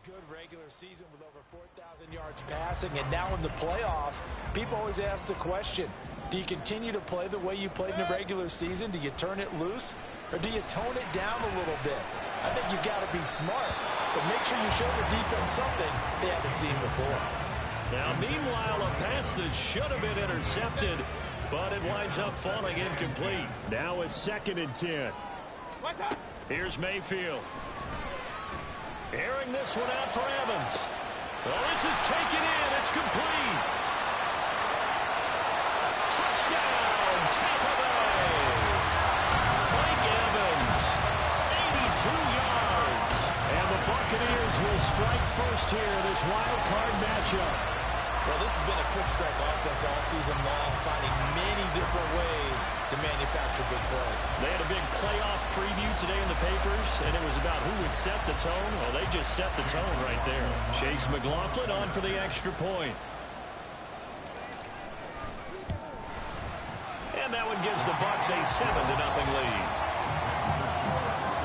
good regular season with over 4,000 yards passing, and now in the playoffs, people always ask the question, do you continue to play the way you played in the regular season? Do you turn it loose, or do you tone it down a little bit? I think you've got to be smart, but make sure you show the defense something they haven't seen before. Now, meanwhile, a pass that should have been intercepted, but it winds up falling incomplete. Now a 2nd and 10. Here's Mayfield. Airing this one out for Evans. Well, this is taken in. It's complete. Touchdown, Tampa Bay. Mike Evans, 82 yards. And the Buccaneers will strike first here in this wild card matchup. Well, this has been a quick strike offense all season long, finding many different ways to manufacture big plays. They had a big playoff preview today in the papers, and it was about who would set the tone. Well, they just set the tone right there. Chase McLaughlin on for the extra point. And that one gives the Bucs a 7-0 lead.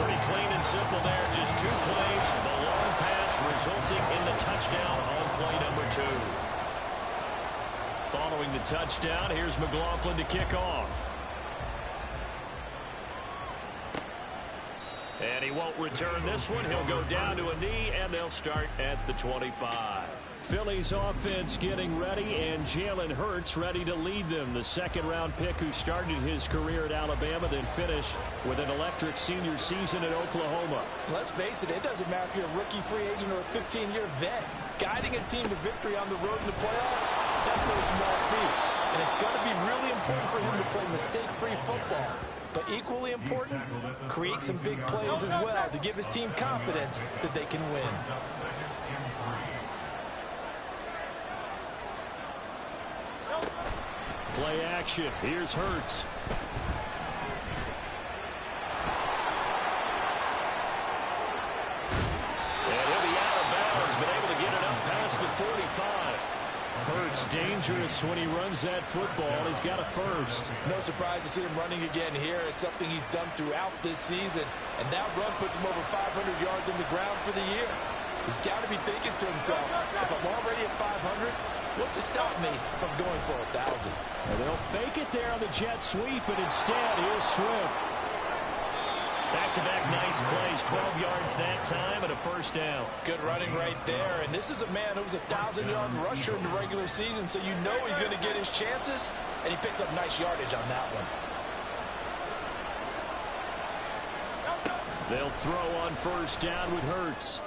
Pretty clean and simple there, just 2 plays. The long pass resulting in the touchdown on play number 2. Following the touchdown, here's McLaughlin to kick off. And he won't return this one. He'll go down to a knee, and they'll start at the 25. Philly's offense getting ready, and Jalen Hurts ready to lead them. The 2nd-round pick who started his career at Alabama, then finished with an electric senior season at Oklahoma. Let's face it, it doesn't matter if you're a rookie free agent or a 15-year vet. Guiding a team to victory on the road in the playoffs, that's no small feat. And it's going to be really important for him to play mistake-free football. But equally important, create some big plays as well to give his team confidence that they can win. Play action. Here's Hurts. And he'll be out of bounds, but able to get it up past the 45. Hurts dangerous when he runs that football. He's got a first. No surprise to see him running again here. It's something he's done throughout this season. And that run puts him over 500 yards in the ground for the year. He's got to be thinking to himself, if I'm already at 500, what's to stop me from going for 1,000? And they'll fake it there on the jet sweep, but instead, here's Swift. Back-to-back nice plays, 12 yards that time and a first down. Good running right there, and this is a man who was a 1,000-yard rusher in the regular season, so you know he's going to get his chances, and he picks up nice yardage on that one. They'll throw on first down with Hurts.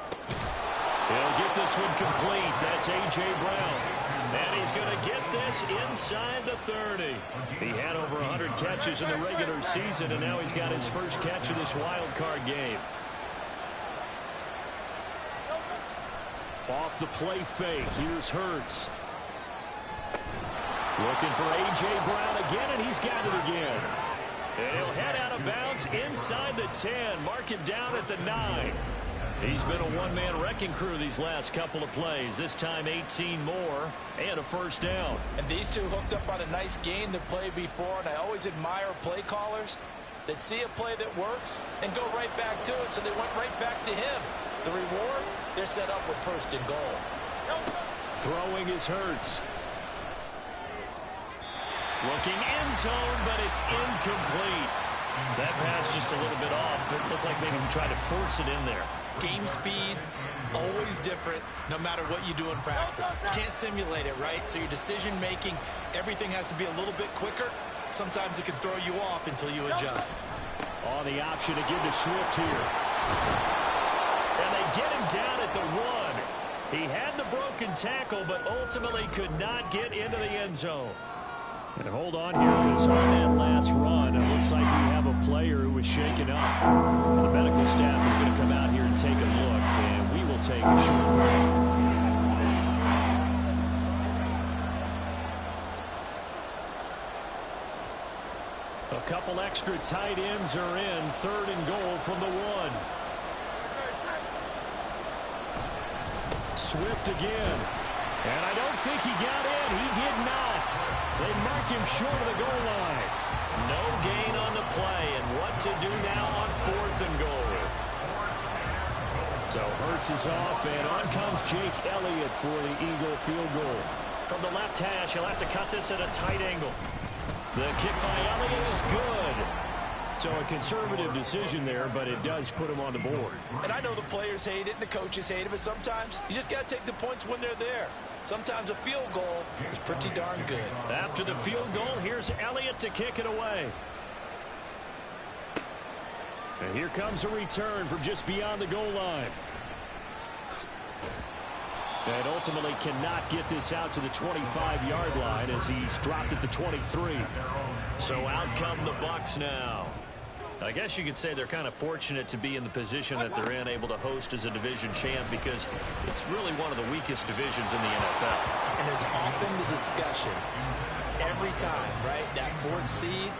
He'll get this one complete. That's A.J. Brown. And he's going to get this inside the 30. He had over 100 catches in the regular season, and now he's got his first catch of this wild card game. Off the play fake, here's Hurts. Looking for A.J. Brown again, and he's got it again. And he'll head out of bounds inside the 10. Mark him down at the 9. He's been a one-man wrecking crew these last couple of plays. This time 18 more and a first down. And these two hooked up on a nice game to play before, and I always admire play callers that see a play that works and go right back to it, so they went right back to him. The reward, they're set up with first and goal. Throwing is Hurts. Looking end zone, but it's incomplete. That pass just a little bit off. It looked like maybe he tried to force it in there. Game speed, always different, no matter what you do in practice. Can't simulate it, right? So your decision-making, everything has to be a little bit quicker. Sometimes it can throw you off until you adjust. On the option to give to Swift here. And they get him down at the 1. He had the broken tackle, but ultimately could not get into the end zone. And hold on here, because on that last run, it looks like we have a player who was shaken up. The medical staff is going to come out here and take a look, and we will take a short break. A couple extra tight ends are in. 3rd and goal from the 1. Swift again. And I don't think he got in. He did not. They mark him short of the goal line. No gain on the play. And what to do now on 4th and goal. So Hurts is off, and on comes Jake Elliott for the Eagle field goal. From the left hash, he'll have to cut this at a tight angle. The kick by Elliott is good. So a conservative decision there, but it does put him on the board. And I know the players hate it and the coaches hate it, but sometimes you just got to take the points when they're there. Sometimes a field goal is pretty darn good. After the field goal, here's Elliott to kick it away. And here comes a return from just beyond the goal line. And ultimately cannot get this out to the 25-yard line as he's dropped at the 23. So out come the Bucs now. I guess you could say they're kind of fortunate to be in the position that they're in, able to host as a division champ, because it's really one of the weakest divisions in the NFL. And there's often the discussion every time, right, that fourth seed,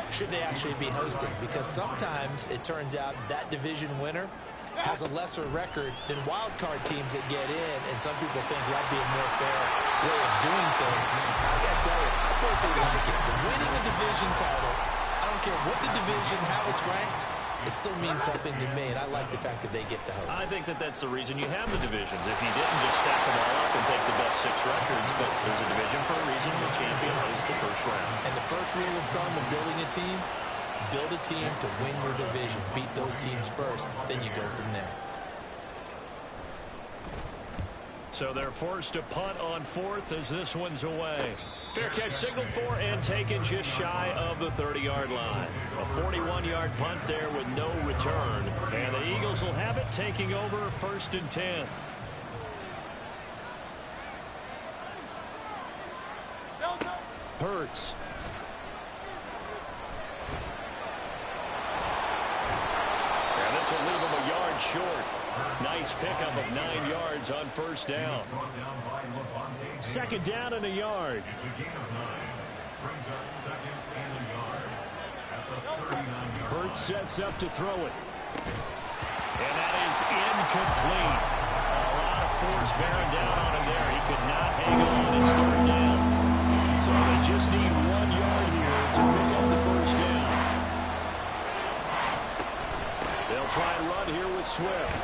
should they actually be hosting? Because sometimes it turns out that division winner has a lesser record than wild card teams that get in, and some people think that'd be a more fair way of doing things. I got to tell you, I personally like it. The winning a division title, I don't care what the division, how it's ranked, it still means something to me, and I like the fact that they get to host. I think that that's the reason you have the divisions. If you didn't just stack them all up and take the best 6 records, but there's a division for a reason. The champion hosts the first round. And the first rule of thumb of building a team, build a team to win your division. Beat those teams first, then you go from there. So they're forced to punt on 4th as this one's away. Fair catch signaled for and taken just shy of the 30-yard line. A 41-yard punt there with no return. And the Eagles will have it, taking over 1st and 10. Hurts. And this will leave him a yard short. Nice pickup of 9 yards on 1st down. 2nd down and a yard. Hurts sets up to throw it. And that is incomplete. A lot of force bearing down on him there. He could not hang on. It's 3rd down. So they just need 1 yard here to pick up the 1st down. They'll try and run here with Swift.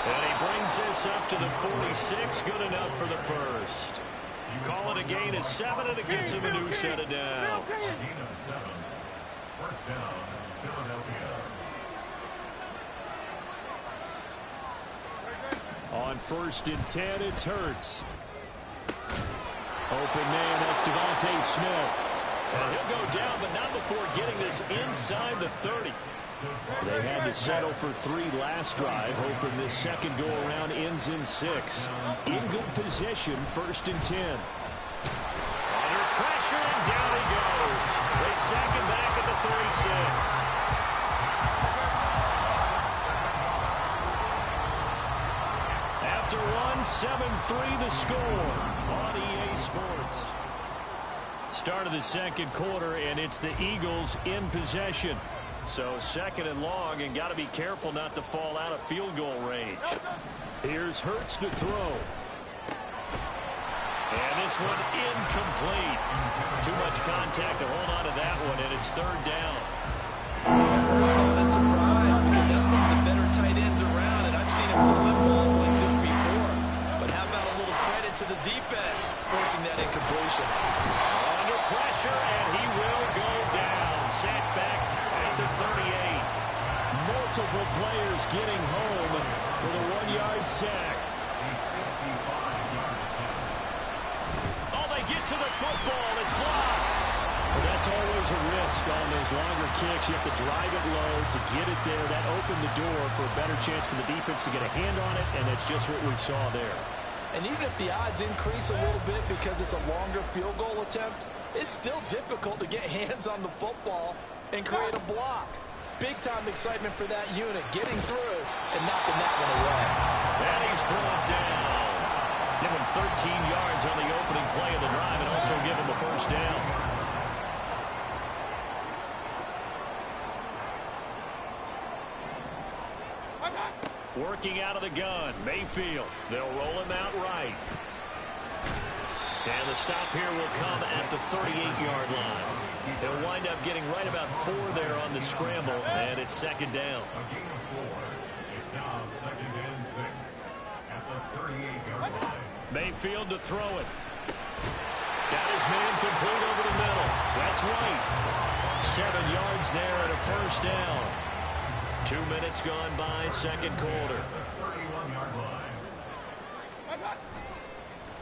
And he brings this up to the 46. Good enough for the first. Call it a gain of 7, and it gets him a new set of downs. On 1st and 10, it's Hurts. Open man, that's Devontae Smith. And he'll go down, but not before getting this inside the 30. They had to settle for 3 last drive, hoping this second go-around ends in 6. In good position, 1st and 10. Under pressure, and down he goes. They sack him back at the 36. After one, 7-3 the score on EA Sports. Start of the second quarter, and it's the Eagles in possession. So 2nd and long, and got to be careful not to fall out of field goal range. Here's Hurts to throw. And this one incomplete. Too much contact to hold on to that one, and it's 3rd down. First thought is surprise, because that's one of the better tight ends around, and I've seen him pull in balls like this before. But how about a little credit to the defense forcing that incompletion? Under pressure, and he will go down. Sacked back at the 38. Multiple players getting home for the 1-yard sack. Oh, they get to the football. It's blocked. Well, that's always a risk on those longer kicks. You have to drive it low to get it there. That opened the door for a better chance for the defense to get a hand on it, and that's just what we saw there. And even if the odds increase a little bit because it's a longer field goal attempt, it's still difficult to get hands on the football and create a block. Big-time excitement for that unit, getting through and knocking that one away. And he's brought down. Give him 13 yards on the opening play of the drive and also give him the 1st down. Working out of the gun, Mayfield. They'll roll him out right. And the stop here will come at the 38-yard line. They'll wind up getting right about 4 there on the scramble, and it's 2nd down. It's now 2nd and Mayfield to throw it. Got his man complete over the middle. That's White. 7 yards there and a first down. 2 minutes gone by, second quarter.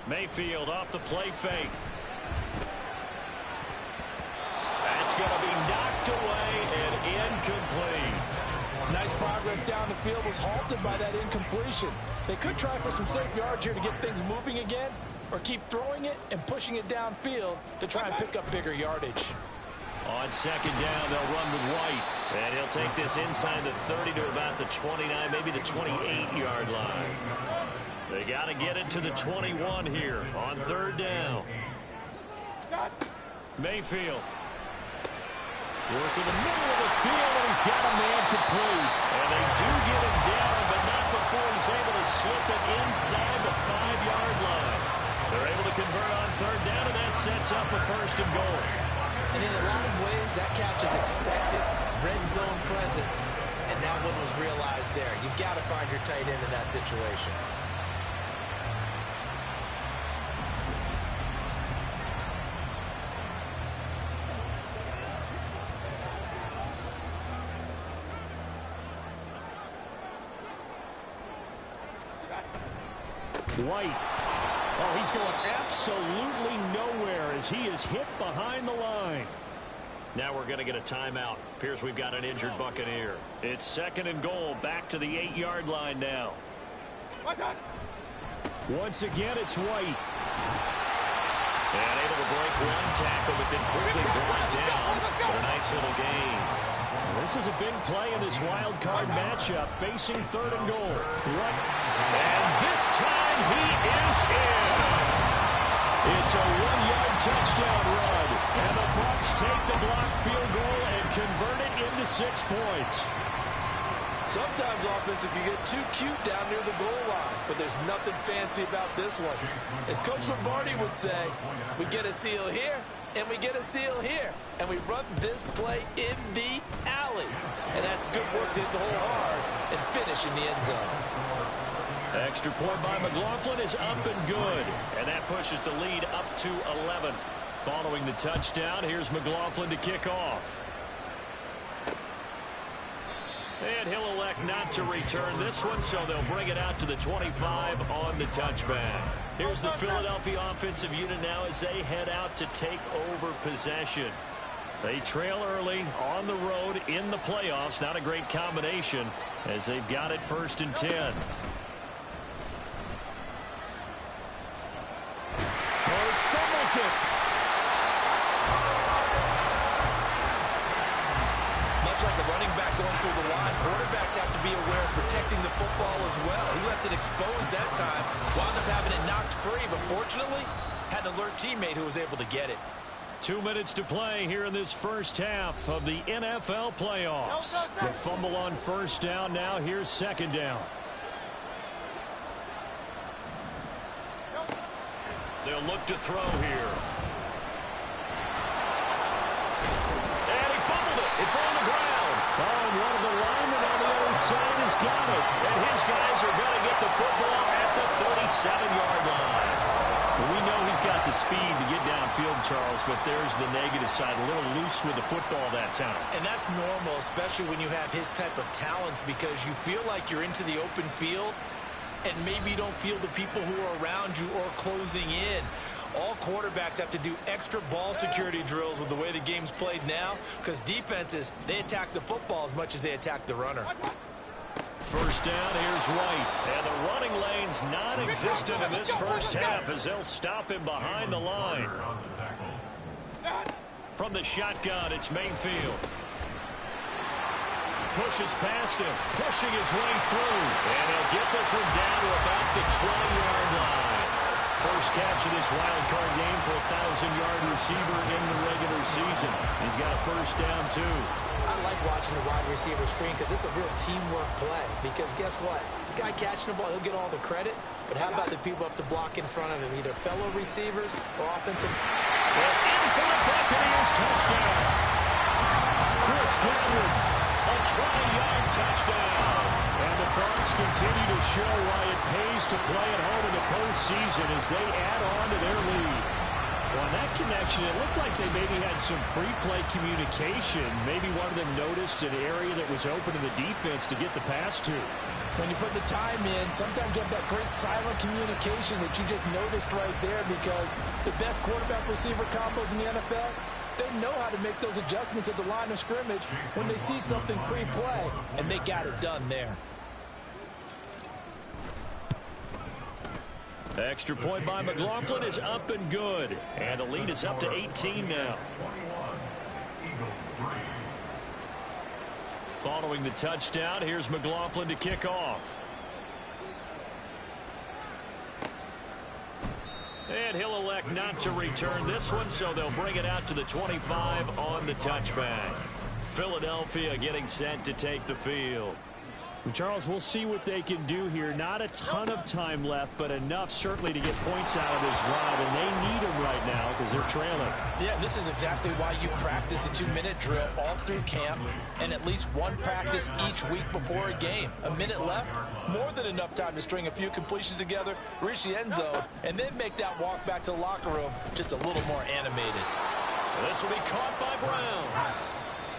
Mayfield off the play fake. That's going to be knocked away and incomplete. Nice progress down the field was halted by that incompletion. They could try for some safe yards here to get things moving again, or keep throwing it and pushing it downfield to try and pick up bigger yardage. On second down, they'll run with White. And he'll take this inside the 30 to about the 29, maybe the 28-yard line. They got to get it to the 21 here on third down. Mayfield. Working the middle of the field, and he's got a man complete. And they do get him down, but not before he's able to slip it inside the 5-yard line. They're able to convert on third down, and that sets up a first and goal. And in a lot of ways, that catch is expected. Red zone presence, and that one was realized there. You've got to find your tight end in that situation. White. Oh, he's going absolutely nowhere as he is hit behind the line. Now we're going to get a timeout. Appears we've got an injured Buccaneer. It's second and goal, back to the 8-yard line now. Once again, it's White. And able to break one tackle, but then quickly brought down for a nice little gain. This is a big play in this wild card matchup, facing third and goal. Right. And this time he is in. It's a 1-yard touchdown run. And the Bucs take the blocked field goal and convert it into 6 points. Sometimes offense can get too cute down near the goal line, but there's nothing fancy about this one. As Coach Lombardi would say, we get a seal here, and we get a seal here, and we run this play in the alley. And that's good work to hit the hole hard and finish in the end zone. Extra point by McLaughlin is up and good, and that pushes the lead up to 11. Following the touchdown, here's McLaughlin to kick off. And he'll elect not to return this one, so they'll bring it out to the 25 on the touchback. Here's the Philadelphia offensive unit now as they head out to take over possession. They trail early on the road in the playoffs. Not a great combination as they've got it first and 10. Hurts fumbles it. Much like a running back going through the line, quarterbacks have to be aware of protecting the football as well. He left it exposed that time, wound up having it knocked free, but fortunately, had an alert teammate who was able to get it. 2 minutes to play here in this first half of the NFL playoffs. The fumble on first down. Now here's second down. They'll look to throw here. And he fumbled it. It's on the ground. Oh, and one of the linemen on the other side has got it. And his guys are going to get the football at the 37-yard line. We know he's got the speed to get downfield, Charles, but there's the negative side. A little loose with the football that time. And that's normal, especially when you have his type of talents, because you feel like you're into the open field and maybe you don't feel the people who are around you or closing in. All quarterbacks have to do extra ball security drills with the way the game's played now, because defenses, they attack the football as much as they attack the runner. First down, here's White. And the running lane's non-existent in this first half as they'll stop him behind the line. From the shotgun, it's Mayfield. Pushes past him, pushing his way through. And he'll get this one down to about the 20-yard line. First catch of this wild card game for a 1,000-yard receiver in the regular season. He's got a first down, too. I like watching the wide receiver screen because it's a real teamwork play. Because guess what? The guy catching the ball, he'll get all the credit. But how about the people up to block in front of him, either fellow receivers or offensive? And in for the Buccaneers touchdown. Chris Godwin, a 20-yard touchdown. And the Bucs continue to show why it pays to play at home in the postseason as they add on to their lead. Well, on that connection, it looked like they maybe had some pre-play communication. Maybe one of them noticed an area that was open to the defense to get the pass to. When you put the time in, sometimes you have that great silent communication that you just noticed right there, because the best quarterback-receiver combos in the NFL, they know how to make those adjustments at the line of scrimmage when they see something pre-play, and they got it done there. Extra point by McLaughlin is up and good. And the lead is up to 18 now. Following the touchdown, here's McLaughlin to kick off. And he'll elect not to return this one, so they'll bring it out to the 25 on the touchback. Philadelphia getting set to take the field. Charles, we'll see what they can do here. Not a ton of time left, but enough certainly to get points out of this drive, and they need them right now because they're trailing. Yeah, this is exactly why you practice a 2-minute drill all through camp and at least one practice each week before a game. A minute left, more than enough time to string a few completions together, reach the end zone, and then make that walk back to the locker room just a little more animated. This will be caught by Brown.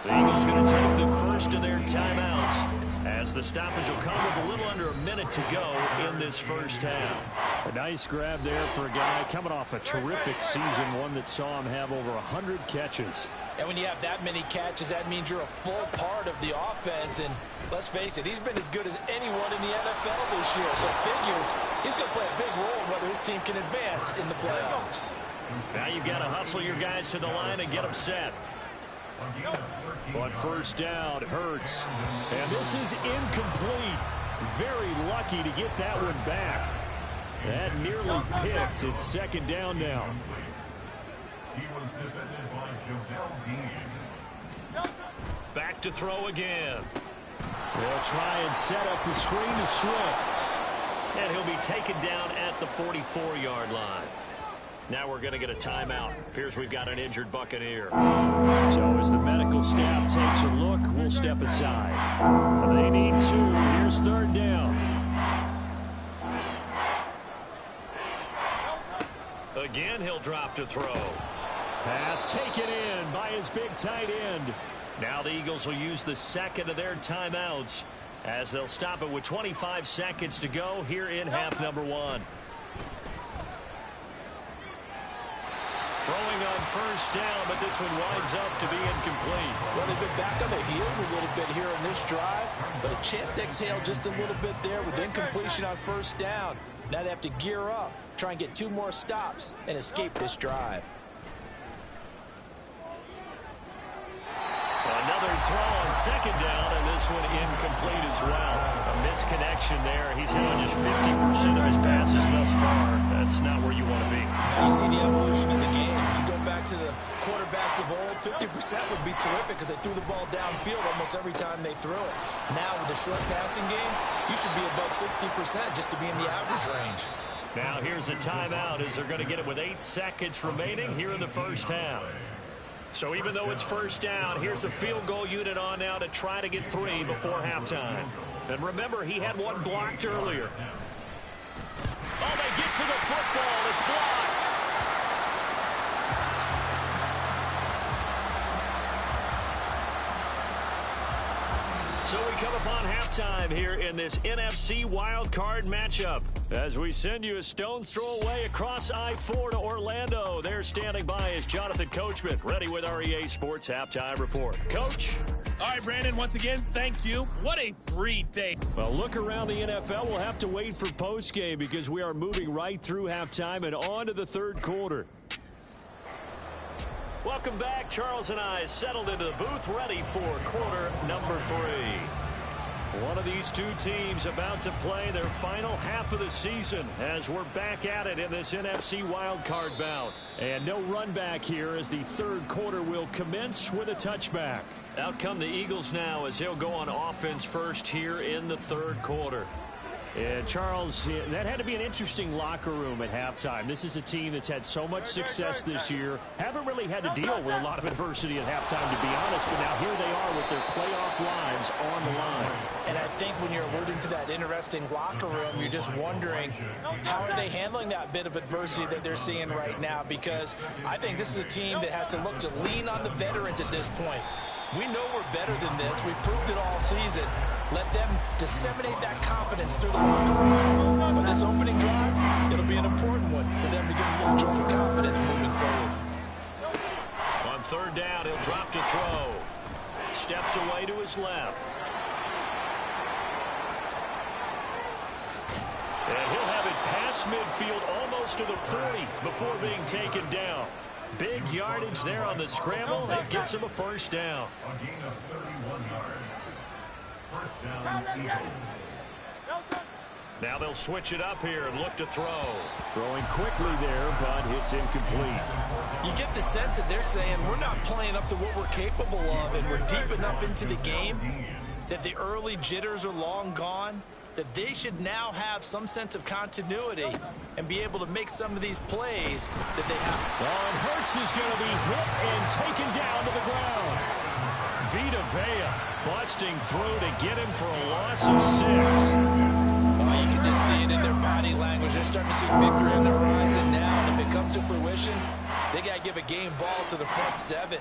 The Eagles going to take the first of their timeouts as the stoppage will come with a little under a minute to go in this first half. A nice grab there for a guy coming off a terrific season, one that saw him have over 100 catches. And when you have that many catches, that means you're a full part of the offense. And let's face it, he's been as good as anyone in the NFL this year. So figures he's going to play a big role in whether his team can advance in the playoffs. Now you've got to hustle your guys to the line and get them set. On first down, Hurts. And this is incomplete. Very lucky to get that one back. That nearly picked. It's second down now. Back to throw again. They'll try and set up the screen to Swift. And he'll be taken down at the 44-yard line. Now we're going to get a timeout. Appears we've got an injured Buccaneer. So as the medical staff takes a look, we'll step aside. They need two. Here's third down. Again, he'll drop to throw. Pass taken in by his big tight end. Now the Eagles will use the second of their timeouts as they'll stop it with 25 seconds to go here in half number one. Throwing on first down, but this one winds up to be incomplete. Well, they've been back on their heels a little bit here in this drive, but a chance to exhale just a little bit there with incompletion on first down. Now they have to gear up, try and get two more stops, and escape this drive. Another throw on second down, and this one incomplete as well. A misconnection there. He's hit on just 50% of his passes thus far. That's not where you want to be. Now you see the evolution of the game. You go back to the quarterbacks of old, 50% would be terrific because they threw the ball downfield almost every time they threw it. Now with the short passing game, you should be above 60% just to be in the average range. Now here's a timeout as they're going to get it with 8 seconds remaining here in the first half. So even though it's first down, here's the field goal unit on now to try to get 3 before halftime. And remember, he had one blocked earlier. Oh, they get to the football. It's blocked. So we come upon halftime here in this NFC wildcard matchup as we send you a stone's throw away across I-4 to Orlando. There standing by is Jonathan Coachman, ready with our EA Sports Halftime Report. Coach? All right, Brandon, once again, thank you. What a 3-day. Well, look around the NFL. We'll have to wait for postgame because we are moving right through halftime and on to the third quarter. Welcome back. Charles and I settled into the booth ready for quarter number 3. One of these two teams about to play their final half of the season as we're back at it in this NFC wildcard bout. And no run back here as the third quarter will commence with a touchback. Out come the Eagles now as they'll go on offense first here in the third quarter. And Charles, that had to be an interesting locker room at halftime. This is a team that's had so much success this year. Haven't really had to deal with a lot of adversity at halftime, to be honest. But now here they are with their playoff lives on the line. And I think when you're alluding to that interesting locker room, you're just wondering, how are they handling that bit of adversity that they're seeing right now? Because I think this is a team that has to look to lean on the veterans at this point. We know we're better than this. We've proved it all season. Let them disseminate that confidence through the locker room. But this opening drive, it'll be an important one for them to get a little jolt of confidence moving forward. On third down, he'll drop to throw. Steps away to his left. And he'll have it past midfield almost to the 40 before being taken down. Big yardage there on the scramble. It gets him a first down. A gain of 31 yards. First down, Eagles. Now they'll switch it up here and look to throw. Throwing quickly there, but it's incomplete. You get the sense that they're saying we're not playing up to what we're capable of, and we're deep enough into the game that the early jitters are long gone, that they should now have some sense of continuity and be able to make some of these plays that they have. And Hurts is going to be hit and taken down to the ground. Vita Vea busting through to get him for a loss of 6. Oh, you can just see it in their body language. They're starting to see victory in their eyes, and now, and if it comes to fruition, they got to give a game ball to the front 7.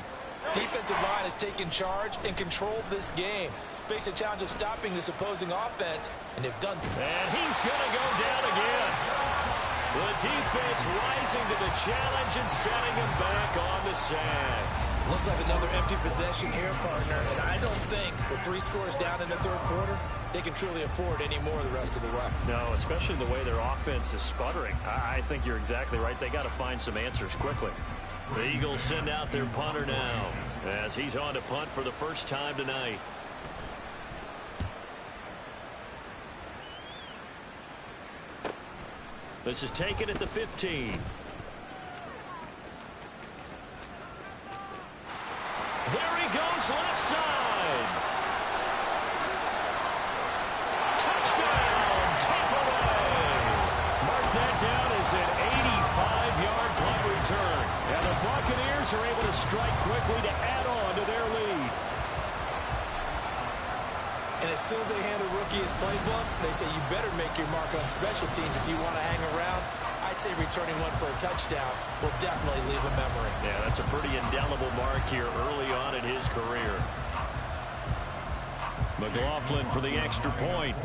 Defensive line has taken charge and controlled this game. Face a challenge of stopping this opposing offense, and they've done. And he's going to go down again. The defense rising to the challenge and setting him back on the sand. Looks like another empty possession here, partner, and I don't think with 3 scores down in the third quarter, they can truly afford any more the rest of the way. No, especially the way their offense is sputtering. I think you're exactly right. They got to find some answers quickly. The Eagles send out their punter now as he's on to punt for the first time tonight. This is taken at the 15. There he goes, left side. Touchdown, Tampa Bay. Mark that down as an 85-yard punt return. And the Buccaneers are able to strike quickly to add on to their lead. And as soon as they hand a rookie his playbook, they say you better make your mark on special teams if you want to hang around. I'd say returning one for a touchdown will definitely leave a memory. Yeah, that's a pretty indelible mark here early on in his career. McLaughlin for the extra point.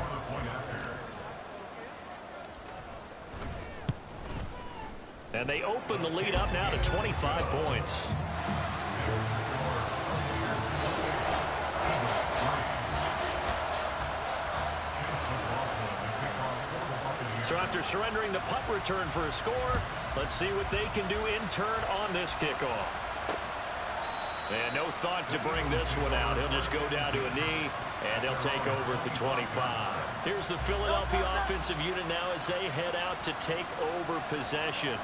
And they open the lead up now to 25 points. So after surrendering the punt return for a score, let's see what they can do in turn on this kickoff. And no thought to bring this one out. He'll just go down to a knee, and they'll take over at the 25. Here's the Philadelphia offensive unit now as they head out to take over possession.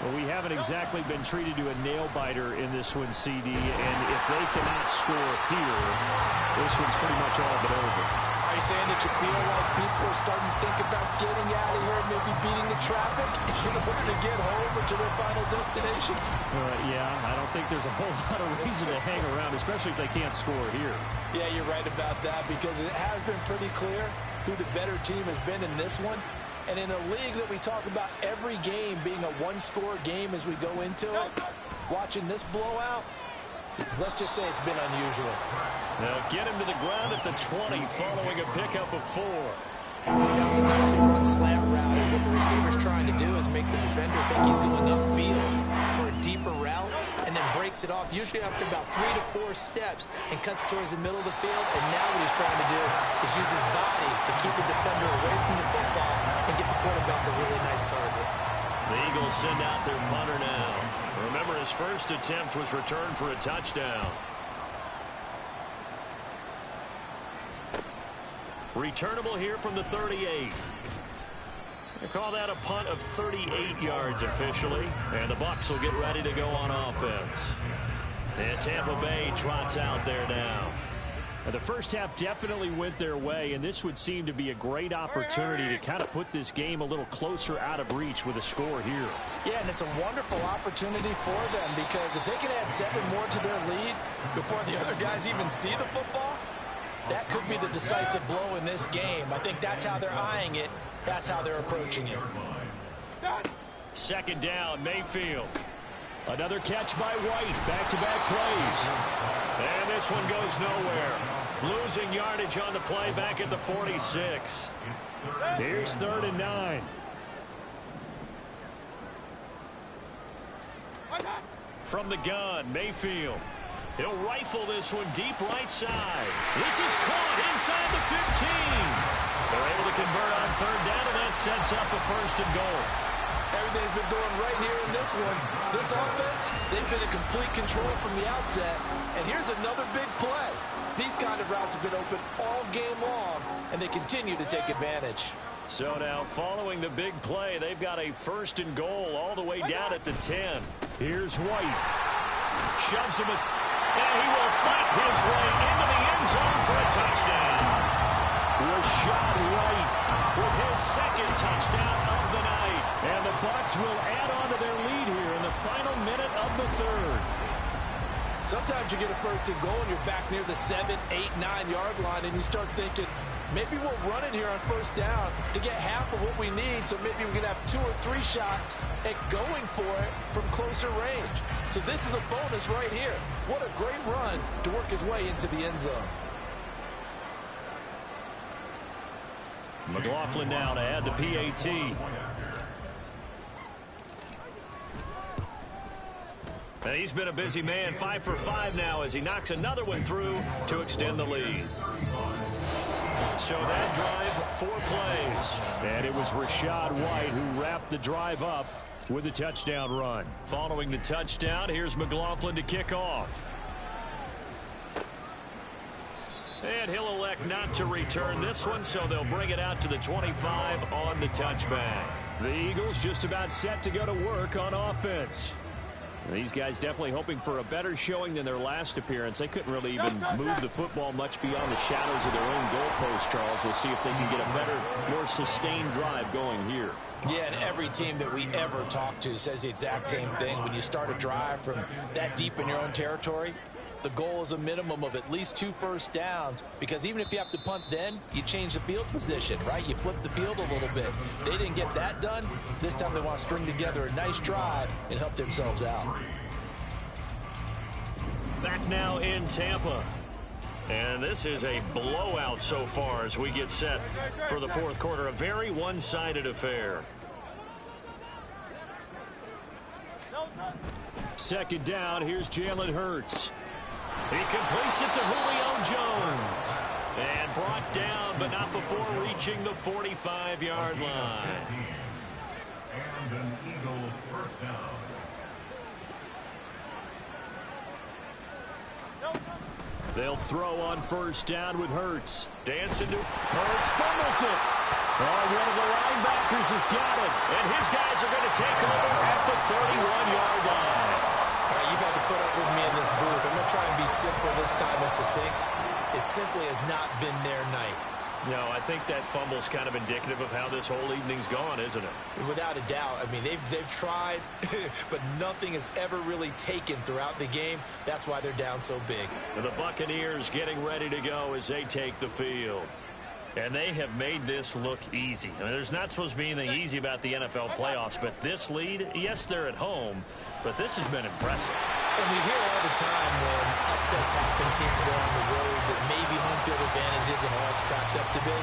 Well, we haven't exactly been treated to a nail-biter in this one, CD, and if they cannot score here, this one's pretty much all but over. Are you saying that you feel like people are starting to think about getting out of here, maybe beating the traffic in order to get home or to their final destination? Yeah, I don't think there's a whole lot of reason to hang around, especially if they can't score here. Yeah, you're right about that, because it has been pretty clear who the better team has been in this one. And in a league that we talk about every game being a one-score game as we go into it, watching this blowout, let's just say it's been unusual. Now get him to the ground at the 20 following a pickup of 4. That was a nice run slant route, and what the receiver's trying to do is make the defender think he's going upfield for a deeper route, and then breaks it off, usually after about 3 to 4 steps, and cuts towards the middle of the field. And now what he's trying to do is use his body to keep the defender away from the football and get the quarterback a really nice target. The Eagles send out their punter now. Remember, his first attempt was returned for a touchdown. Returnable here from the 38. They call that a punt of 38 yards officially. And the Bucs will get ready to go on offense. And Tampa Bay trots out there now. The first half definitely went their way, and this would seem to be a great opportunity to kind of put this game a little closer out of reach with a score here. Yeah, and it's a wonderful opportunity for them because if they can add 7 more to their lead before the other guys even see the football, that could be the decisive blow in this game. I think that's how they're eyeing it. That's how they're approaching it. Second down, Mayfield. Another catch by White. Back-to-back plays. And this one goes nowhere. Losing yardage on the play back at the 46. Here's 3rd and 9. From the gun, Mayfield. He'll rifle this one deep right side. This is caught inside the 15. They're able to convert on 3rd down, and that sets up a 1st and goal. Everything's been going right here in this one. This offense, they've been in complete control from the outset. And here's another big play. These kind of routes have been open all game long, and they continue to take advantage. So now, following the big play, they've got a 1st and goal all the way down at the 10. Here's White. Shoves him, and he will fight his way into the end zone for a touchdown. Rashad White with his 2nd touchdown of the night. And the Bucs will add on to their lead here in the final minute of the 3rd. Sometimes you get a 1st and goal and you're back near the 7, 8, 9-yard line, and you start thinking, maybe we'll run it here on 1st down to get half of what we need, so maybe we can have 2 or 3 shots at going for it from closer range. So this is a bonus right here. What a great run to work his way into the end zone. McLaughlin now to add the PAT. And he's been a busy man, 5 for 5 now as he knocks another one through to extend the lead. So that drive, 4 plays. And it was Rashad White who wrapped the drive up with a touchdown run. Following the touchdown, here's McLaughlin to kick off. And he'll elect not to return this one, so they'll bring it out to the 25 on the touchback. The Eagles just about set to go to work on offense. These guys definitely hoping for a better showing than their last appearance. They couldn't really even move the football much beyond the shadows of their own goalpost, Charles. We'll see if they can get a better, more sustained drive going here. Yeah, and every team that we ever talk to says the exact same thing. When you start a drive from that deep in your own territory, the goal is a minimum of at least 2 first downs, because even if you have to punt then, you change the field position, right? You flip the field a little bit. They didn't get that done. This time they want to string together a nice drive and help themselves out. Back now in Tampa. And this is a blowout so far as we get set for the 4th quarter. A very one-sided affair. 2nd down, here's Jalen Hurts. He completes it to Julio Jones. And brought down, but not before reaching the 45-yard line. And an Eagle 1st down. They'll throw on 1st down with Hurts. Dancing to Hurts fumbles it. Oh, one of the linebackers has got it. And his guys are going to take over at the 31-yard line. All right, you've had to put up with me in this booth. I'm going to try and be simple this time and succinct. It simply has not been their night. No, I think that fumble's kind of indicative of how this whole evening's gone, isn't it? Without a doubt. I mean, they've tried, but nothing has ever really taken throughout the game. That's why they're down so big. And the Buccaneers getting ready to go as they take the field. And they have made this look easy. I mean, there's not supposed to be anything easy about the NFL playoffs, but this lead, yes, they're at home, but this has been impressive. And we hear all the time when upsets happen, teams go on the road, that maybe home field advantage isn't all it's cracked up to be.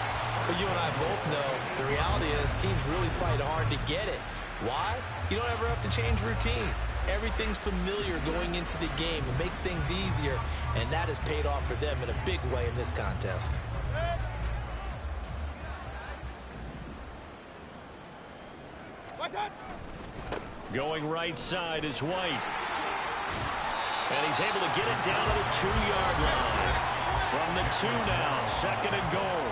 But you and I both know the reality is teams really fight hard to get it. Why? You don't ever have to change routine. Everything's familiar going into the game. It makes things easier, and that has paid off for them in a big way in this contest. Going right side is White. And he's able to get it down to the 2-yard line. From the 2 now, 2nd and goal.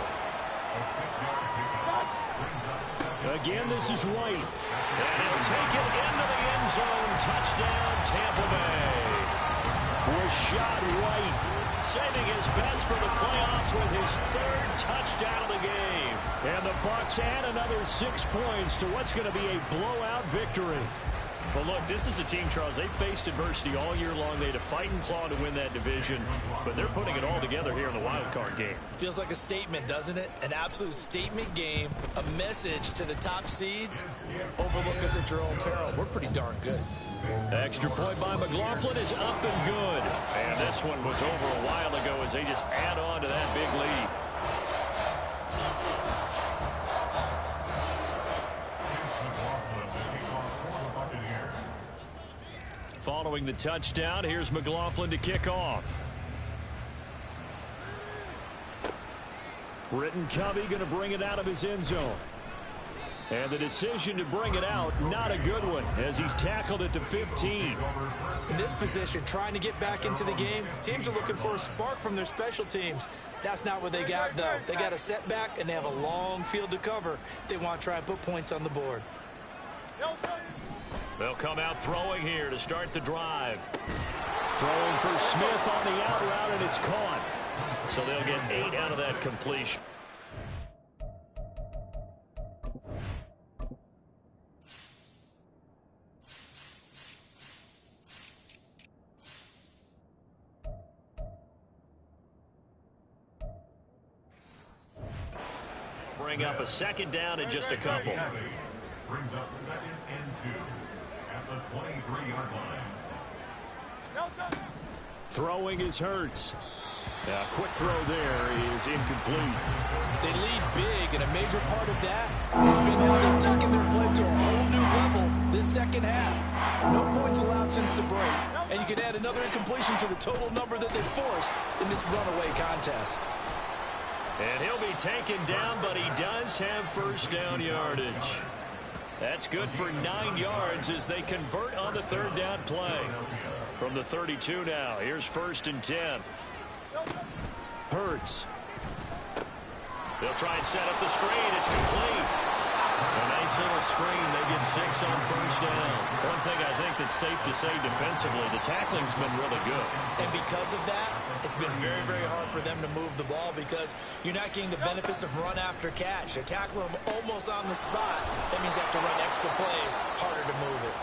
Again, this is White. And he'll take it into the end zone. Touchdown, Tampa Bay. Rashad White saving his best for the playoffs with his third touchdown of the game. And the Bucs add another 6 points to what's going to be a blowout victory. Well, look, this is a team, Charles. They faced adversity all year long. They had to fight and claw to win that division, but they're putting it all together here in the wild card game. Feels like a statement, doesn't it? An absolute statement game, a message to the top seeds. Overlook us at your own peril. We're pretty darn good. Extra point by McLaughlin is up and good. And this one was over a while ago as they just add on to that big lead. Following the touchdown, here's McLaughlin to kick off. Britton Covey going to bring it out of his end zone. And the decision to bring it out, not a good one, as he's tackled it to 15. In this position, trying to get back into the game, teams are looking for a spark from their special teams. That's not what they got, though. They got a setback, and they have a long field to cover if they want to try and put points on the board. They'll come out throwing here to start the drive. Throwing for Smith on the out route, and it's caught. So they'll get 8 out of that completion. Bring up a second down in just a couple. Brings up 2nd and 2 at the 23-yard line. Throwing is Hurts. A quick throw there is incomplete. They lead big, and a major part of that has been how they've taken their play to a whole new level this second half. No points allowed since the break, and you can add another incompletion to the total number that they forced in this runaway contest. And he'll be taken down, but he does have first down yardage. That's good for 9 yards as they convert on the third down play. From the 32 now, here's 1st and 10. Hurts. They'll try and set up the screen. It's complete. A nice little screen. They get 6 on first down. One thing I think that's safe to say defensively, the tackling's been really good. And because of that, it's been very, very hard for them to move the ball because you're not getting the benefits of run after catch. They tackle them almost on the spot. That means they have to run extra plays, harder to move it.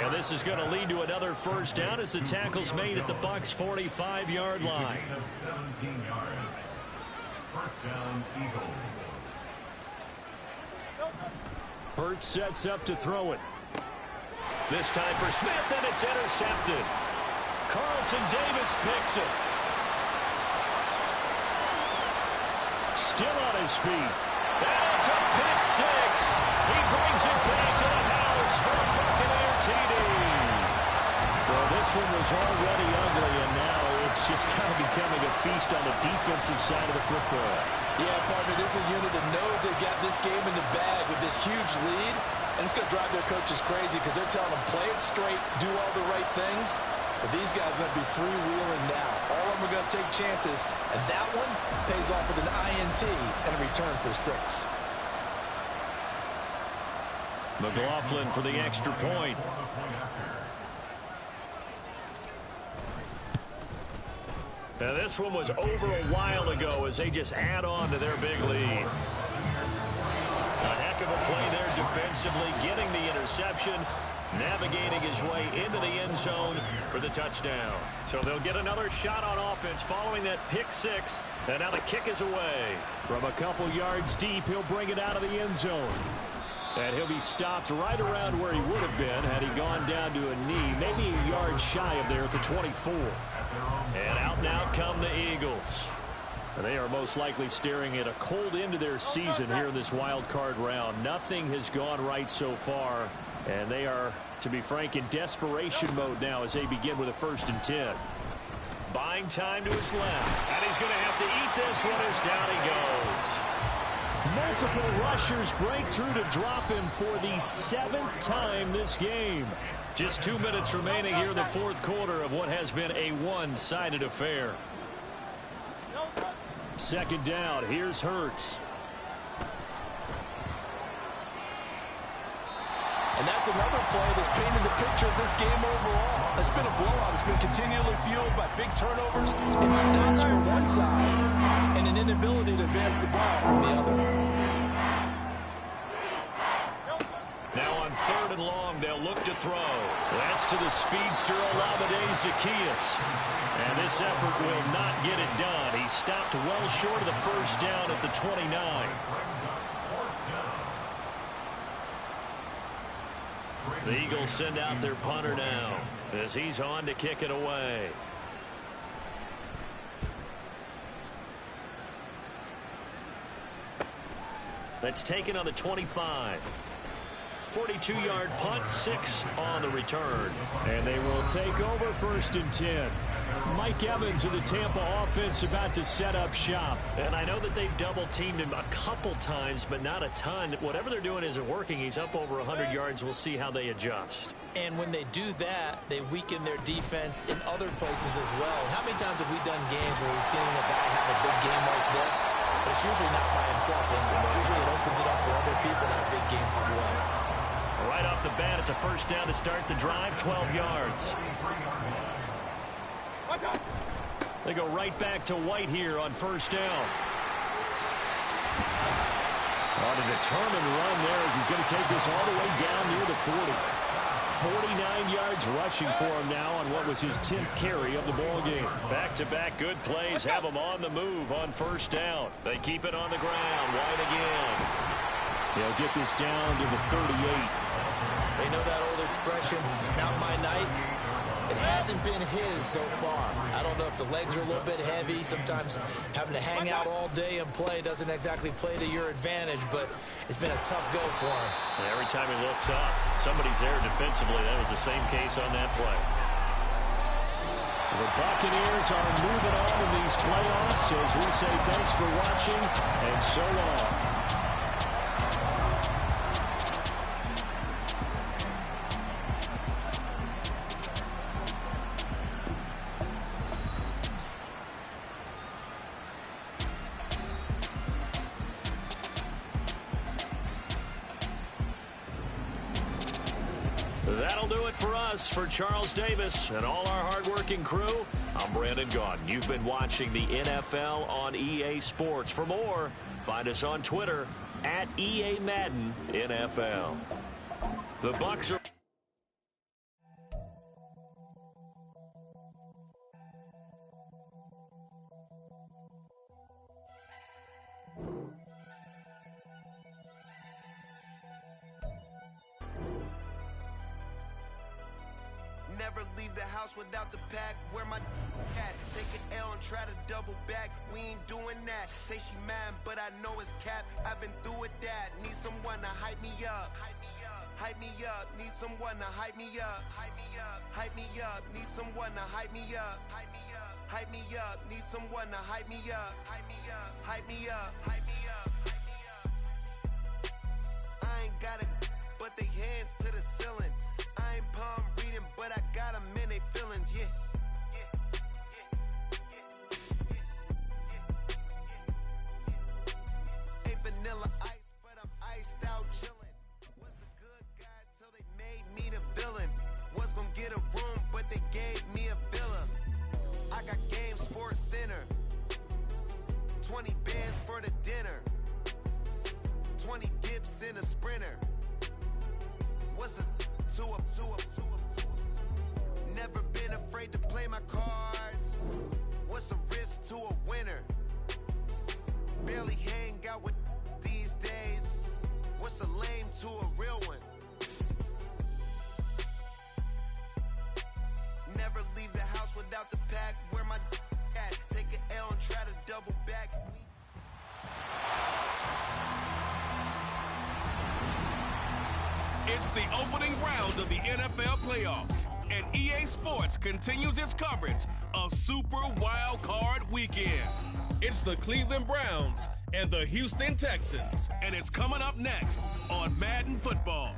And this is going to lead to another first down as the tackle's made at the Bucs' 45-yard line. 17 yards. First down, Eagles. Hurts sets up to throw it. This time for Smith, and it's intercepted. Carlton Davis picks it. Still on his feet. And it's a pick six. He brings it back to the house for a Buccaneer TD. Well, this one was already ugly, and now it's just kind of becoming a feast on the defensive side of the football. Yeah, partner, this is a unit that knows they've got this game in the bag with this huge lead, and it's going to drive their coaches crazy because they're telling them play it straight, do all the right things, but these guys are going to be freewheeling now. All of them are going to take chances, and that one pays off with an INT and a return for 6. McLaughlin for the extra point. Now this one was over a while ago as they just add on to their big lead. A heck of a play there defensively, getting the interception, navigating his way into the end zone for the touchdown. So they'll get another shot on offense following that pick six, and now the kick is away. From a couple yards deep, he'll bring it out of the end zone. And he'll be stopped right around where he would have been had he gone down to a knee, maybe a yard shy of there at the 24. And out now come the Eagles. And they are most likely staring at a cold end to their season here in this wild card round. Nothing has gone right so far, and they are, to be frank, in desperation mode now as they begin with a 1st and 10. Buying time to his left, and he's going to have to eat this one as down he goes. Multiple rushers break through to drop him for the 7th time this game. Just 2 minutes remaining here in the 4th quarter of what has been a one-sided affair. 2nd down. Here's Hurts. And that's another play that's painted the picture of this game overall. It's been a blowout. It's been continually fueled by big turnovers and stops from one side and an inability to advance the ball from the other. Now on 3rd and long, they'll look to throw. That's to the speedster, Olamide Zaccheaus. And this effort will not get it done. He stopped well short of the first down at the 29. The Eagles send out their punter now as he's on to kick it away. That's taken on the 25. 42-yard punt, 6 on the return. And they will take over 1st and 10. Mike Evans of the Tampa offense about to set up shop. And I know that they've double-teamed him a couple times, but not a ton. Whatever they're doing isn't working. He's up over 100 yards. We'll see how they adjust. And when they do that, they weaken their defense in other places as well. How many times have we done games where we've seen a guy have a big game like this? But it's usually not by himself, is it? Usually it opens it up for other people to have big games as well. Right off the bat, it's a 1st down to start the drive, 12 yards. They go right back to White here on 1st down. On a determined run there as he's going to take this all the way down near the 40. 49 yards rushing for him now on what was his 10th carry of the ball game. Back-to-back good plays have him on the move on 1st down. They keep it on the ground. White again. They'll get this down to the 38. They know that old expression, it's not my night. It hasn't been his so far. I don't know if the legs are a little bit heavy. Sometimes having to hang out all day and play doesn't exactly play to your advantage, but it's been a tough go for him. And every time he looks up, somebody's there defensively. That was the same case on that play. The Buccaneers are moving on in these playoffs as we say thanks for watching and so long. That'll do it for us. For Charles Davis and all our hardworking crew, I'm Brandon Gaudin. You've been watching the NFL on EA Sports. For more, find us on Twitter at EA Madden NFL. The Bucs are... Never leave the house without the pack. Where my at? Take an L and try to double back. We ain't doing that. Say she mad, but I know it's cap. I've been through with that. Need someone to hype me up. Hype me up. Need someone to hype me up. Hype me up. Hype me up. Need someone to hype me up. Hype me up. Hype me up. Need someone to hype me up. Hype me up. Hype me up. Hype me up. Hype me up. I ain't got it, but they hands to the ceiling. I ain't palm reading, but I got them in they feelings, yeah. Ain't vanilla ice, but I'm iced out chillin'. Was the good guy till they made me the villain. Was gonna get a room, but they gave me a villa. I got game Sports Center. 20 bands for the dinner. 20 dips in a Sprinter. What's a two up? Never been afraid to play my cards. What's a risk to a winner? Barely hang out with these days. What's a lame to a real one? Never leave the house without the pack. Where my at? Take an L and try to double back. It's the opening round of the NFL playoffs, and EA Sports continues its coverage of Super Wild Card Weekend. It's the Cleveland Browns and the Houston Texans, and it's coming up next on Madden Football.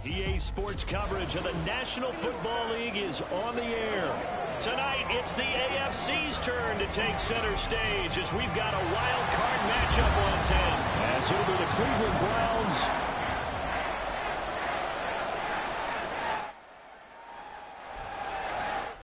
EA Sports coverage of the National Football League is on the air. Tonight, it's the AFC's turn to take center stage as we've got a wild card matchup on 10. As it'll be the Cleveland Browns